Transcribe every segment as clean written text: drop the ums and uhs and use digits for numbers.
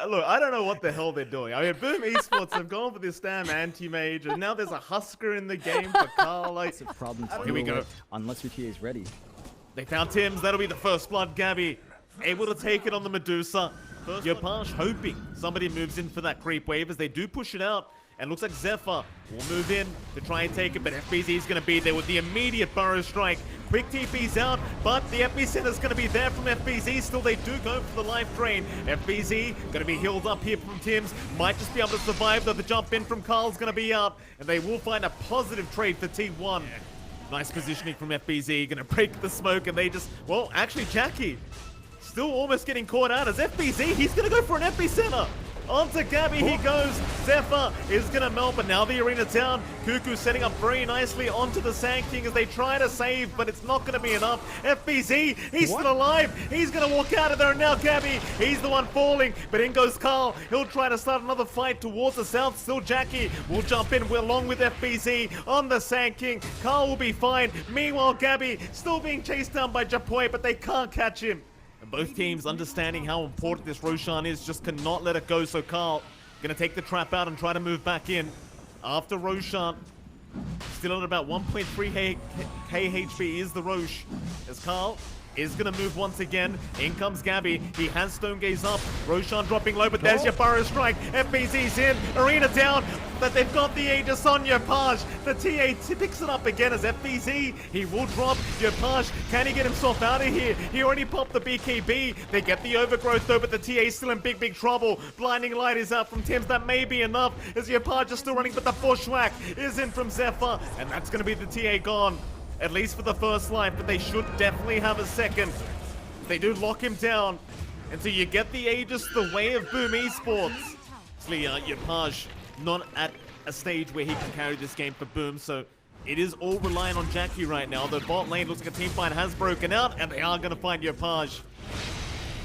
Look, I don't know what the hell they're doing. I mean, Boom Esports have gone for this damn anti-mage, and now there's a Husker in the game for Carl. Like, It's a problem to here we deal go. with unless your TA is ready. They found Tim's. That'll be the first blood. Gabby able to take it on the Medusa. Yopash hoping somebody moves in for that creep wave as they do push it out. And looks like Zephyr will move in to try and take it, but FBZ is going to be there with the immediate burrow strike. Quick TP's out, but the epicenter is going to be there from FBZ. Still, they do go for the life drain. FBZ going to be healed up here from Tim's. Might just be able to survive, though the jump in from Carl's going to be out. And they will find a positive trade for T1. Nice positioning from FBZ. Going to break the smoke, and they just... Well, actually, Jackie still almost getting caught out as FBZ. He's going to go for an epicenter. Onto Gabby he goes. Zephyr is going to melt, but now the arena down. Cuckoo setting up very nicely onto the Sand King as they try to save, but it's not going to be enough. FBZ, he's still alive. He's going to walk out of there, and now Gabby, he's the one falling, but in goes Carl. He'll try to start another fight towards the south. Still Jackie will jump in along with FBZ on the Sand King. Carl will be fine. Meanwhile, Gabby still being chased down by Japoy, but they can't catch him. And both teams understanding how important this Roshan is just cannot let it go. So Carl gonna take the trap out and try to move back in after Roshan. Still at about 1.3 KHP is the Roche as Carl is gonna move once again. In comes Gabby. He has Stone Gaze up. Roshan dropping low, but there's your burrow strike. FBZ's in. Arena down. But they've got the Aegis on Yopaj. The TA picks it up again as FBZ. He will drop. Yopaj, can he get himself out of here? He already popped the BKB. They get the overgrowth though, but the TA's still in big trouble. Blinding light is out from Tim's. That may be enough as Yopaj is still running, but the bushwhack is in from Zephyr. And that's gonna be the TA gone. At least for the first life, but they should definitely have a second. They do lock him down. And so you get the Aegis the way of Boom Esports. Actually, Yopaj not at a stage where he can carry this game for Boom, so it is all relying on Jackie right now. The bot lane looks like a team fight has broken out, and they are going to find Yopaj.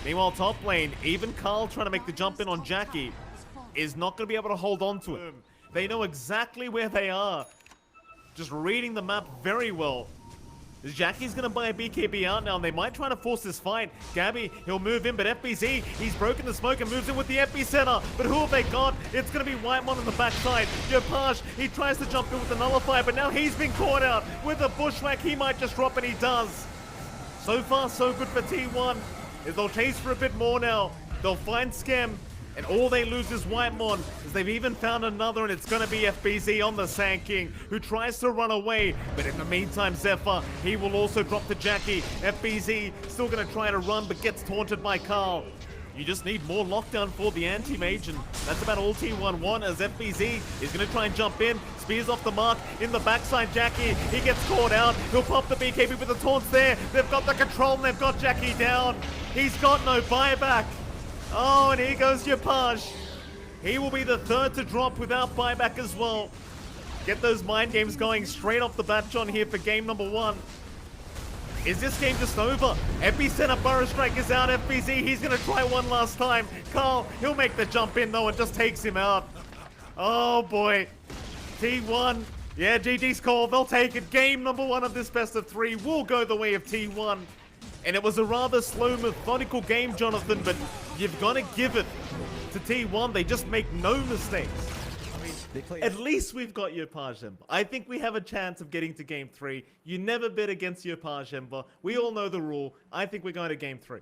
Meanwhile, top lane, even Carl trying to make the jump in on Jackie is not going to be able to hold on to it. They know exactly where they are. Just reading the map very well. Jackie's gonna buy a BKB out now, and they might try to force this fight. Gabby, he'll move in, but FBZ, he's broken the smoke and moves in with the epicenter. But who have they got? It's gonna be Whitemon on the backside. Yopaj, he tries to jump in with the nullifier, but now he's been caught out with a bushwhack. He might just drop, and he does. So far, so good for T1. As they'll chase for a bit more now. They'll find Scam. And all they lose is Whitemon, as they've even found another, and it's going to be FBZ on the Sand King, who tries to run away. But in the meantime, Zephyr, he will also drop to Jackie. FBZ still going to try to run, but gets taunted by Carl. You just need more lockdown for the anti-mage, and that's about all T1 want, as FBZ is going to try and jump in. Spears off the mark. In the backside, Jackie, he gets caught out. He'll pop the BKB with the taunts there. They've got the control, and they've got Jackie down. He's got no buyback. Oh, and here goes Yopaj. He will be the third to drop without buyback as well. Get those mind games going straight off the bat, John, here for game number 1. Is this game just over? Epicenter burrow strike is out. FBZ, he's going to try one last time. Carl, he'll make the jump in though and just takes him out. Oh boy. T1. Yeah, GG's call. They'll take it. Game number 1 of this best of 3 will go the way of T1. And it was a rather slow, methodical game, Jonathan, but you've got to give it to T1. They just make no mistakes. I mean, at least we've got Yopaj Ember. I think we have a chance of getting to game 3. You never bet against Yopaj Ember. We all know the rule. I think we're going to game 3.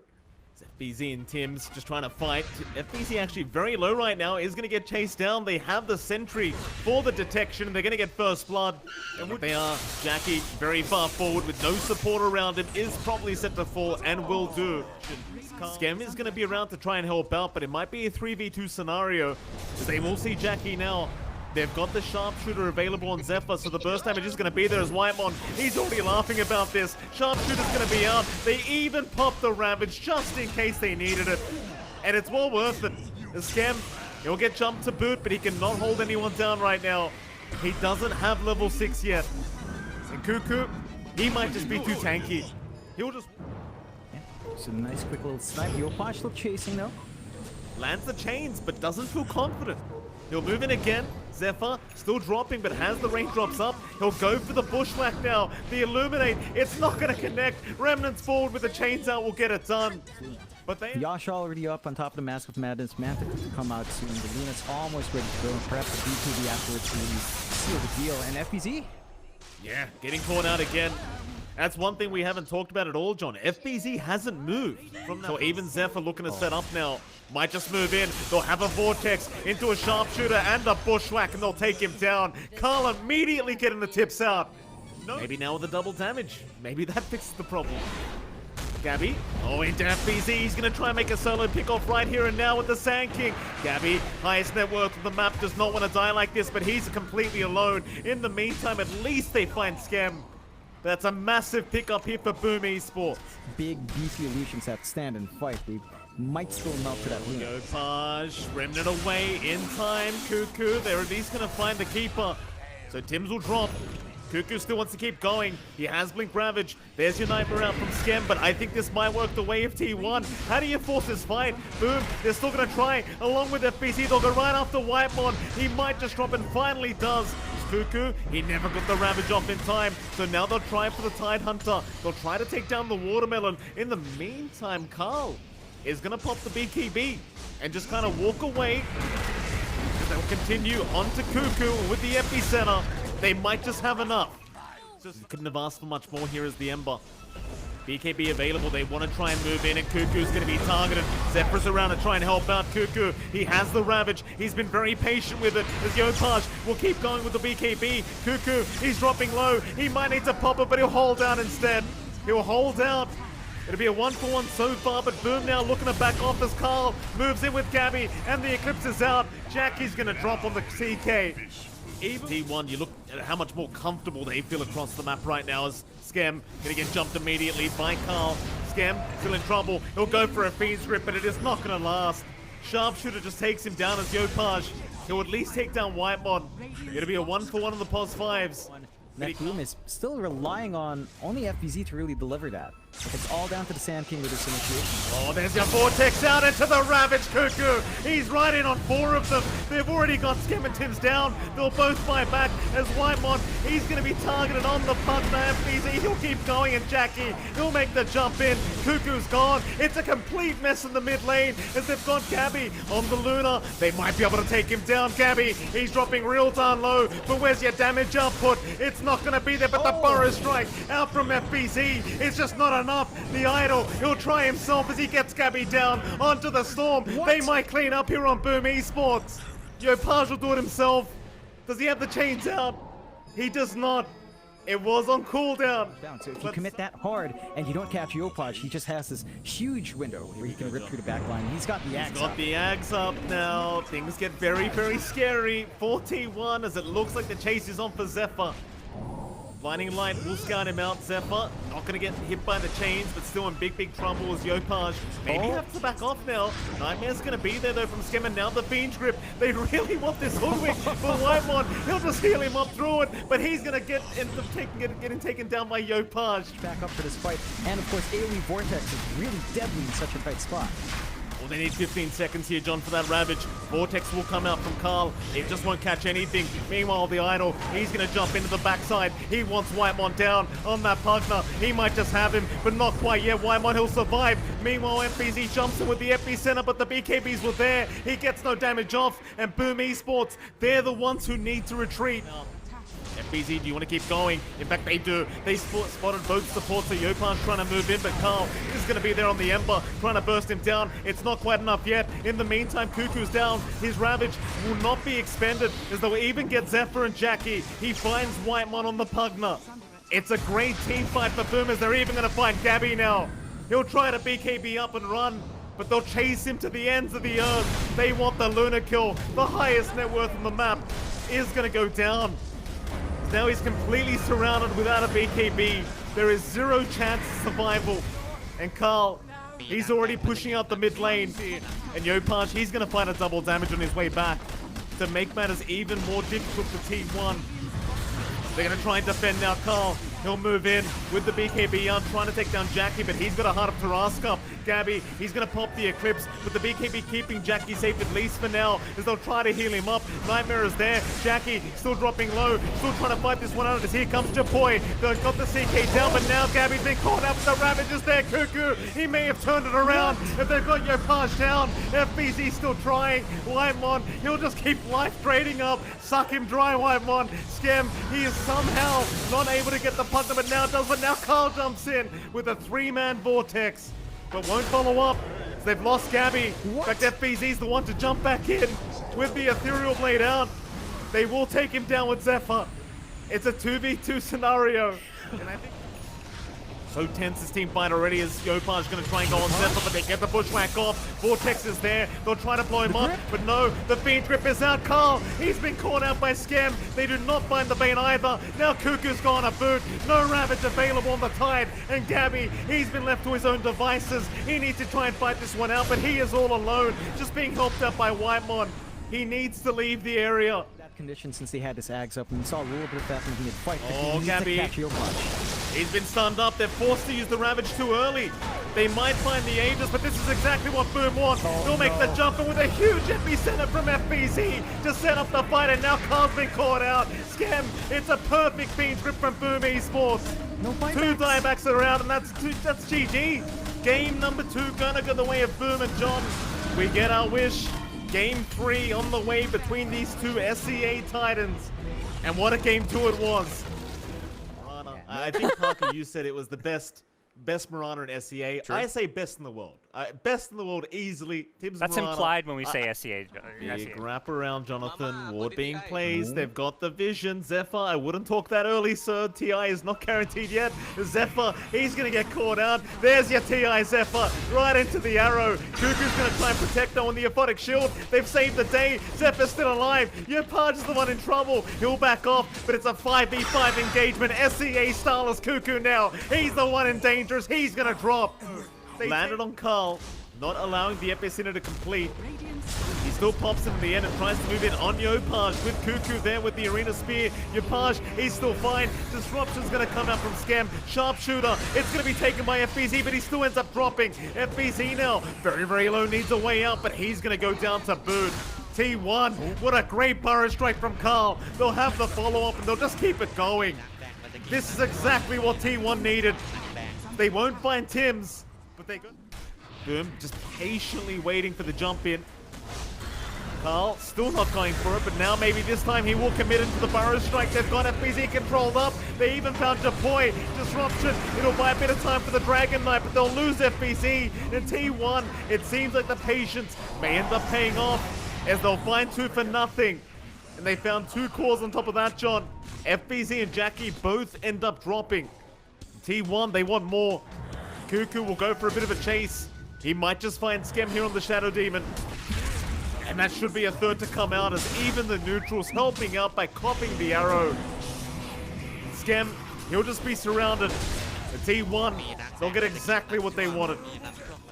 It's FBZ and Tim's just trying to fight. FBZ actually very low right now, is going to get chased down. They have the sentry for the detection. They're going to get first blood. And they are. Jackie very far forward with no support around him, is probably set to fall and will do. Scam is going to be around to try and help out, but it might be a 3v2 scenario. They will see Jackie now. They've got the sharpshooter available on Zephyr, so the burst damage is going to be there as Whitemon. He's already laughing about this. Sharpshooter's going to be out. They even popped the Ravage just in case they needed it. And it's well worth it. The Scam, he'll get jumped to boot, but he cannot hold anyone down right now. He doesn't have level 6 yet. And Cuckoo, he might just be too tanky. He'll just... Yeah, some nice quick little snipe. Yopaj still chasing though. Lands the chains, but doesn't feel confident. He'll move in again. Zephyr still dropping, but has the raindrops up. He'll go for the bushwhack now. The illuminate, it's not going to connect. Remnants forward with the chains out will get it done. But they... Yash already up on top of the Mask of Madness. Mantha to come out soon. The Luna's almost ready to go. And perhaps the BKB afterwards to really seal the deal. And FBZ? Yeah, getting caught out again. That's one thing we haven't talked about at all, John. FBZ hasn't moved. So even Zephyr looking to set up now. Might just move in. They'll have a vortex into a sharpshooter and a bushwhack, and they'll take him down. Carl immediately getting the tips out. Maybe now with the double damage. Maybe that fixes the problem. Gabby, into FBZ. He's going to try and make a solo pick-off right here and now with the Sand King. Gabby, highest net worth of the map, does not want to die like this, but he's completely alone. In the meantime, at least they find Skem. That's a massive pickup here for Boom Esports. Big beefy illusions that stand and fight. They might still melt to that Luna. Go Paj, Remnant away in time. Cuckoo, they're at least going to find the keeper. So Tims will drop. Cuckoo still wants to keep going. He has Blink Ravage. There's your Nightmare out from Skem, but I think this might work the way of T1. How do you force this fight? Boom, they're still going to try. Along with FBC, they'll go right after Whitemon. He might just drop and finally does. Cuckoo, he never got the Ravage off in time, so now they'll try for the Tide Hunter. They'll try to take down the Watermelon. In the meantime, Carl is going to pop the BKB and just kind of walk away. They'll continue on to Cuckoo with the Epicenter. They might just have enough. Just couldn't have asked for much more here as the Ember. BKB available, they want to try and move in, and Cuckoo's going to be targeted. Zephyr's around to try and help out Cuckoo. He has the Ravage. He's been very patient with it as Yopaj will keep going with the BKB. Cuckoo, he's dropping low. He might need to pop it, but he'll hold down instead. He'll hold out. It'll be a 1-for-1 so far, but Boom now looking to back off as Carl moves in with Gabby, and the Eclipse is out. Jackie's going to drop on the CK. Even T1, you look at how much more comfortable they feel across the map right now as Skem gonna get jumped immediately by Carl. Skem still in trouble. He'll go for a Fiend's Grip, but it is not gonna last. Sharpshooter just takes him down as Yopaj. He'll at least take down Whitemon. It'll be a 1-for-1 on the POS 5s. That Boom is still relying on only FBZ to really deliver that. It's all down to the Sand King with this initiation. Oh, there's your Vortex out into the Ravage Cuckoo. He's right in on 4 of them. They've already got Skem and Tims down. They'll both fight back as Whitemon, he's going to be targeted on the puck by FBZ. He'll keep going, and Jackie, he'll make the jump in. Cuckoo's gone. It's a complete mess in the mid lane as they've got Gabby on the Luna. They might be able to take him down. Gabby, he's dropping real darn low, but where's your damage output? It's not going to be there, but the Burrow Strike out from FBZ is just not enough. The Idol, he'll try himself as he gets Gabby down onto the Storm. What? They might clean up here on Boom Esports. Yopaj will do it himself. Does he have the chains out? He does not. It was on cooldown. So if you commit that hard and you don't catch Yopaj, he just has this huge window where he can rip through the back line. He's got the Axe He's got up. the Ags up now. Things get very, very scary. 41 as it looks like the chase is on for Zephyr. Blinding Light will scout him out. Zephyr not going to get hit by the chains, but still in big, big trouble as Yopaj. Maybe have to back off now. Nightmare's going to be there though from Skem, and now the Fiend's Grip. They really want this hoodwink for Whitemon. He'll just heal him up through it, but he's going to get getting taken down by Yopaj. Back up for this fight. And of course, AoE Vortex is really deadly in such a tight spot. Well, they need 15 seconds here, John, for that Ravage. Vortex will come out from Carl. He just won't catch anything. Meanwhile, the Idol, he's going to jump into the backside. He wants Whitemon down on that Pugner. He might just have him, but not quite yet. Whitemon, he'll survive. Meanwhile, FBZ jumps in with the Epicenter, but the BKBs were there. He gets no damage off, and Boom Esports, they're the ones who need to retreat. FBZ, do you want to keep going? In fact, they do. They spotted both supports, so Yopaj trying to move in, but Carl is going to be there on the Ember, trying to burst him down. It's not quite enough yet. In the meantime, Cuckoo's down. His Ravage will not be expended, as they'll even get Zephyr and Jackie. He finds Whitemon on the Pugner. It's a great team fight for Boomers. They're even going to find Gabby now. He'll try to BKB up and run, but they'll chase him to the ends of the earth. They want the Lunar kill. The highest net worth on the map is going to go down. Now he's completely surrounded without a BKB. There is 0 chance of survival. And Carl, he's already pushing out the mid lane. And Yopaj, he's going to find a double damage on his way back to make matters even more difficult for T1. They're going to try and defend now. Carl, He'll move in with the BKB on, trying to take down Jackie, but he's got a Heart of Tarrasque. Gabby, he's going to pop the Eclipse, but the BKB keeping Jackie safe at least for now, as they'll try to heal him up. Nightmare is there. Jackie still dropping low, still trying to fight this one out, as here comes Japoy. They've got the CK down, but now Gabby's been caught up. The Ravage is there. Cuckoo, he may have turned it around. If they've got Yopaj down, FBZ still trying. Whitemon, he'll just keep life trading up. Suck him dry, Whitemon. Scam, he is somehow not able to get the punt, but now does. But now Carl jumps in with a 3-man vortex, but won't follow up. So they've lost Gabby. In fact, FBZ's the one to jump back in with the Ethereal Blade out. They will take him down with Zephyr. It's a 2v2 scenario. And I think so tense this team fight already, as Yopaj going to try and go on Zephyr, but they get the bushwhack off. Vortex is there. They'll try to blow him up, but no, the Fiend Grip is out. Carl, he's been caught out by Scam. They do not find the Bane either. Now Cuckoo's gone a boot. No Ravage available on the Tide. And Gabby, he's been left to his own devices. He needs to try and fight this one out, but he is all alone, just being helped out by Whitemon. He needs to leave the area. Condition since they had his Ags up, and we saw a little bit of that when he had fight. Oh, Gabby. He's been stunned up. They're forced to use the Ravage too early. They might find the Aegis, but this is exactly what Boom wants. He'll make the jump, and with a huge epicenter from FBZ to set up the fight, and now Carl's been caught out. Scam, it's a perfect Fiend Grip from Boom Esports. No fight 2 diebacks around, and that's GG. Game number 2 gonna go the way of Boom and John. We get our wish. Game 3 on the way between these two SEA Titans. And what a game 2 it was. I think, Parker, you said it was the best Mirana in SEA. True. I say best in the world. Best in the world easily. Tim's That's Mirana. Implied when we say SEA. Big wrap around, Jonathan. Ward being placed. They've got the vision. Zephyr, I wouldn't talk that early, sir. TI is not guaranteed yet. Zephyr, he's going to get caught out. There's your TI, Zephyr. Right into the arrow. Cuckoo's going to try and protect them on the Aphotic Shield. They've saved the day. Zephyr's still alive. Yopaj is the one in trouble. He'll back off, but it's a 5v5 engagement. SEA style as Cuckoo now. He's the one in danger. He's going to drop. They landed on Carl, not allowing the epicenter to complete. He still pops him in the end and tries to move in on Yopaj with Cuckoo there with the Arena Spear. Yopaj, he's still fine. Disruption's going to come out from Scam. Sharpshooter, it's going to be taken by FBZ, but he still ends up dropping. FBZ now, very, very low, needs a way out, but he's going to go down to boot. T1, what a great burrow strike from Carl. They'll have the follow-up and they'll just keep it going. This is exactly what T1 needed. They won't find Tim's, but they could. Boom, just patiently waiting for the jump in. Carl still not going for it, but now maybe this time he will commit into the burrow strike. They've got FBZ controlled up. They even found Japoy. Disruption. It'll buy a bit of time for the Dragon Knight, but they'll lose FBZ. And T1, it seems like the patience may end up paying off, as they'll find 2 for nothing. And they found 2 cores on top of that, John. FBZ and Jackie both end up dropping. T1, they want more. Cuckoo will go for a bit of a chase. He might just find Scam here on the Shadow Demon. And that should be a 3rd to come out, as even the neutrals helping out by copying the arrow. Scam, he'll just be surrounded. The T1, they'll get exactly what they wanted.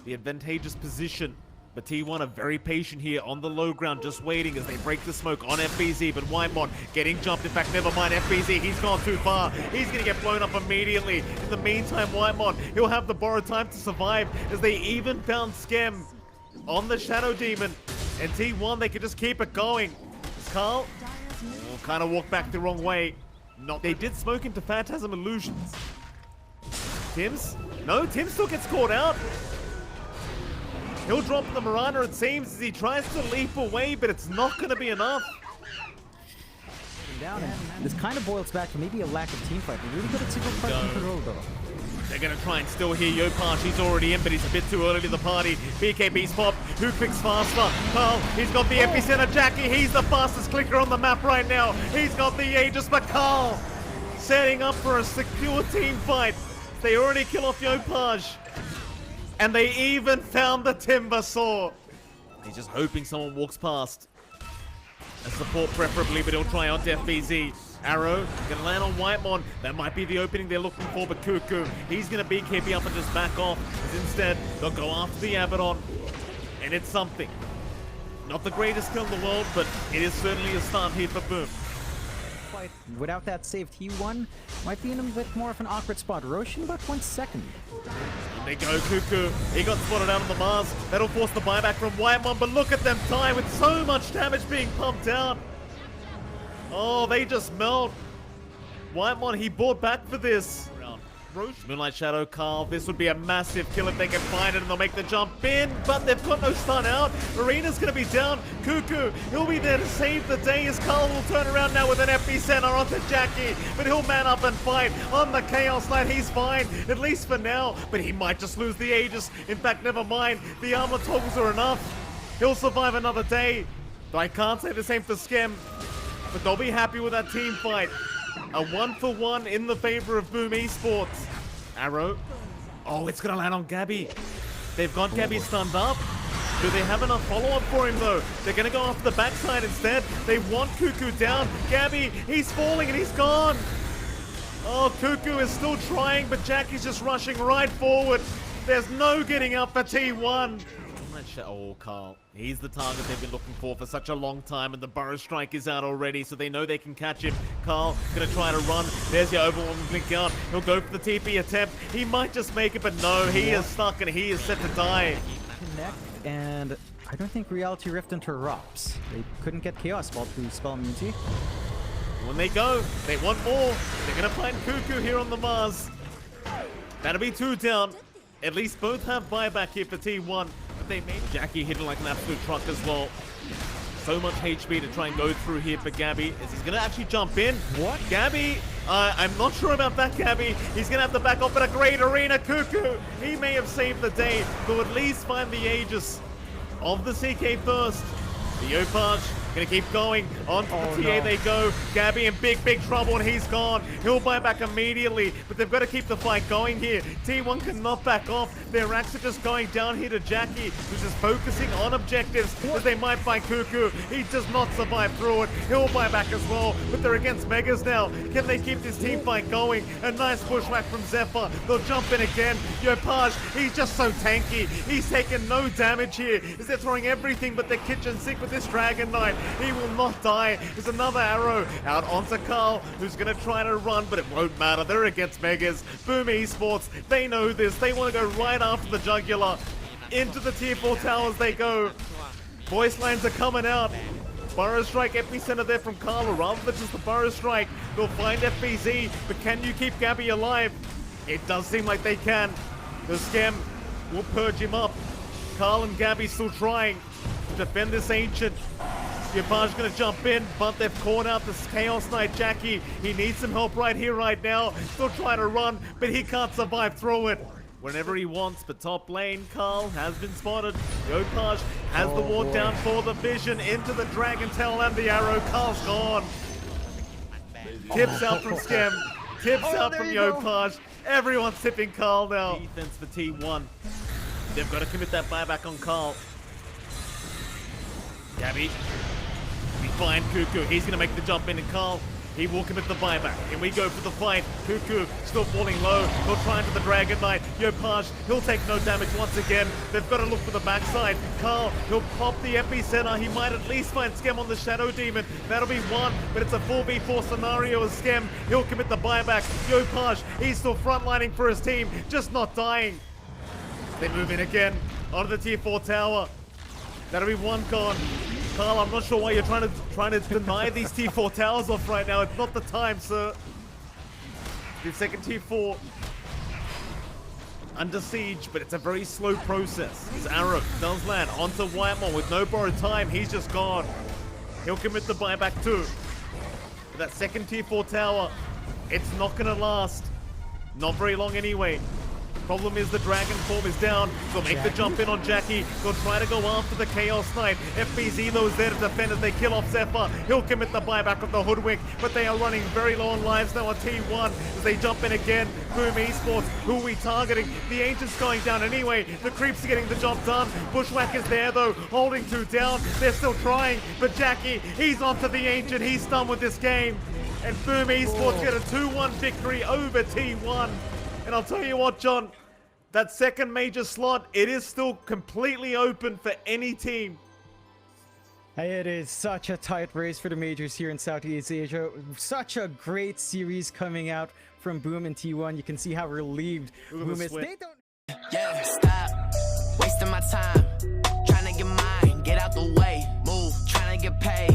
The advantageous position. But T1 are very patient here on the low ground, just waiting as they break the smoke on FBZ. But Whitemon getting jumped. In fact, never mind FBZ. He's gone too far. He's going to get blown up immediately. In the meantime, Whitemon, he'll have the borrowed time to survive, as they even found Scam on the Shadow Demon. And T1, they can just keep it going. Carl will kind of walk back the wrong way. They did smoke into Phantasm Illusions. Tim's? No, Tim still gets caught out. He'll drop the Mirana, it seems, as he tries to leap away, but it's not going to be enough. Down, and this kind of boils back to maybe a lack of team fight. They're really good at single fight control, though. They're going to try and still hear Yopaj. He's already in, but he's a bit too early to the party. BKB's popped. Who clicks faster? Carl, he's got the epicenter. Jackie, he's the fastest clicker on the map right now. He's got the Aegis, but Carl setting up for a secure team fight. They already kill off Yopaj. And they even found the Timber Saw. He's just hoping someone walks past. A support preferably, but he'll try on FBZ. Arrow gonna land on Whitemon. That might be the opening they're looking for, but Cuckoo, he's gonna BKB up and just back off. Instead, they'll go after the Abaddon. And it's something. Not the greatest kill in the world, but it is certainly a start here for Boom. fight. Without that save, T1 might be in a bit more of an awkward spot. Roshan about 1 second. And they go, Cuckoo. He got spotted out on the Mars. That'll force the buyback from Whitemon, but look at them die with so much damage being pumped out. Oh, they just melt. Whitemon, he bought back for this. Moonlight Shadow, Carl, this would be a massive kill if they can find it and they'll make the jump in, but they've got no stun out. Arena's gonna be down. Cuckoo, he'll be there to save the day as Carl will turn around now with an epicenter onto Jackie, but he'll man up and fight on the Chaos Knight. He's fine, at least for now, but he might just lose the Aegis. In fact, never mind, the armor toggles are enough. He'll survive another day. Though I can't say the same for Skem, but they'll be happy with that team fight. A 1-for-1 in the favor of Boom Esports. Arrow. Oh, it's gonna land on Gabby. They've got Gabby stunned up. Do they have enough follow-up for him though? They're gonna go after the backside instead. They want Cuckoo down. Gabby, he's falling and he's gone. Oh, Cuckoo is still trying, but Jackie's just rushing right forward. There's no getting up for T1. Oh, Carl. He's the target they've been looking for such a long time, and the Burrow Strike is out already, so they know they can catch him. Carl gonna try to run. There's your overwhelming blink out. He'll go for the TP attempt. He might just make it, but no, he is stuck and he is set to die. Connect, and I don't think Reality Rift interrupts. They couldn't get Chaos Ball through Spell Immunity. When they go, they want more. They're gonna find Cuckoo here on the Mars. That'll be 2 down. At least both have buyback here for T1. But they made Jackie hitting like an absolute truck as well. So much HP to try and go through here for Gabby. Is he gonna actually jump in? What? Gabby, I'm not sure about that, Gabby. He's gonna have to back off at a great arena. Cuckoo, he may have saved the day, but at least find the Aegis of the CK first. The Opage gonna keep going. On to the TA they go. Gabby in big trouble and he's gone. He'll buy back immediately, but they've got to keep the fight going here. T1 cannot back off. Their racks are just going down here to Jackie, who's just focusing on objectives as they might find Cuckoo. He does not survive through it. He'll buy back as well, but they're against Megas now. Can they keep this team fight going? A nice bushwhack from Zephyr. They'll jump in again. Yopaj, he's just so tanky. He's taken no damage here as they're throwing everything but the kitchen sink with this Dragon Knight. He will not die. There's another arrow out onto Carl, who's going to try to run, but it won't matter. They're against Megas. Boom Esports, they know this. They want to go right after the jugular. Into the tier 4 towers they go. Voice lines are coming out. Burrow Strike epicenter there from Carl, rather than just the Burrow Strike. They'll find FBZ, but can you keep Gabby alive? It does seem like they can. The Skem will purge him up. Carl and Gabby still trying to defend this Ancient. Yopaj gonna jump in, but they've caught out this Chaos Knight Jackie. He needs some help right here, right now. Still trying to run, but he can't survive through it. Whenever he wants, but top lane, Carl has been spotted. Yopaj has the ward down for the vision into the Dragon Tail and the arrow. Carl's gone. Tips out from Skem. Tips out from Yopaj. Everyone's tipping Carl now. Defense for T1. They've got to commit that buyback on Carl. Gabby. We find Cuckoo. He's going to make the jump in, and Carl, he will commit the buyback. And we go for the fight. Cuckoo still falling low. He'll try into the Dragon Knight. Yopaj, he'll take no damage once again. They've got to look for the backside. Carl, he'll pop the epicenter. He might at least find Skem on the Shadow Demon. That'll be 1, but it's a 4v4 scenario as Skem. He'll commit the buyback. Yopaj, he's still frontlining for his team, just not dying. They move in again onto the tier 4 tower. That'll be 1 gone. Carl, I'm not sure why you're trying to deny these tier 4 towers off right now. It's not the time, sir. The second tier 4 under siege, but it's a very slow process. His arrow does land onto Whitemon with no borrowed time. He's just gone. He'll commit the buyback too. But that second tier 4 tower, it's not gonna last. Not very long anyway. Problem is the Dragon form is down. They'll make the jump in on Jackie. They'll try to go after the Chaos Knight. FBZ though is there to defend as they kill off Zephyr. He'll commit the buyback of the Hoodwink, but they are running very low on lives now on T1 as they jump in again. Boom Esports, who are we targeting? The Ancient's going down anyway. The Creeps are getting the job done. Bushwhack is there though, holding 2 down. They're still trying, but Jackie, he's onto the Ancient. He's done with this game. And Boom Esports get a 2-1 victory over T1. And I'll tell you what, John, that second major slot, it is still completely open for any team. Hey, it is such a tight race for the majors here in Southeast Asia. Such a great series coming out from Boom and T1. You can see how relieved Boom is. They don't. Yeah, stop wasting my time trying to get mine, get out the way, move, trying to get paid.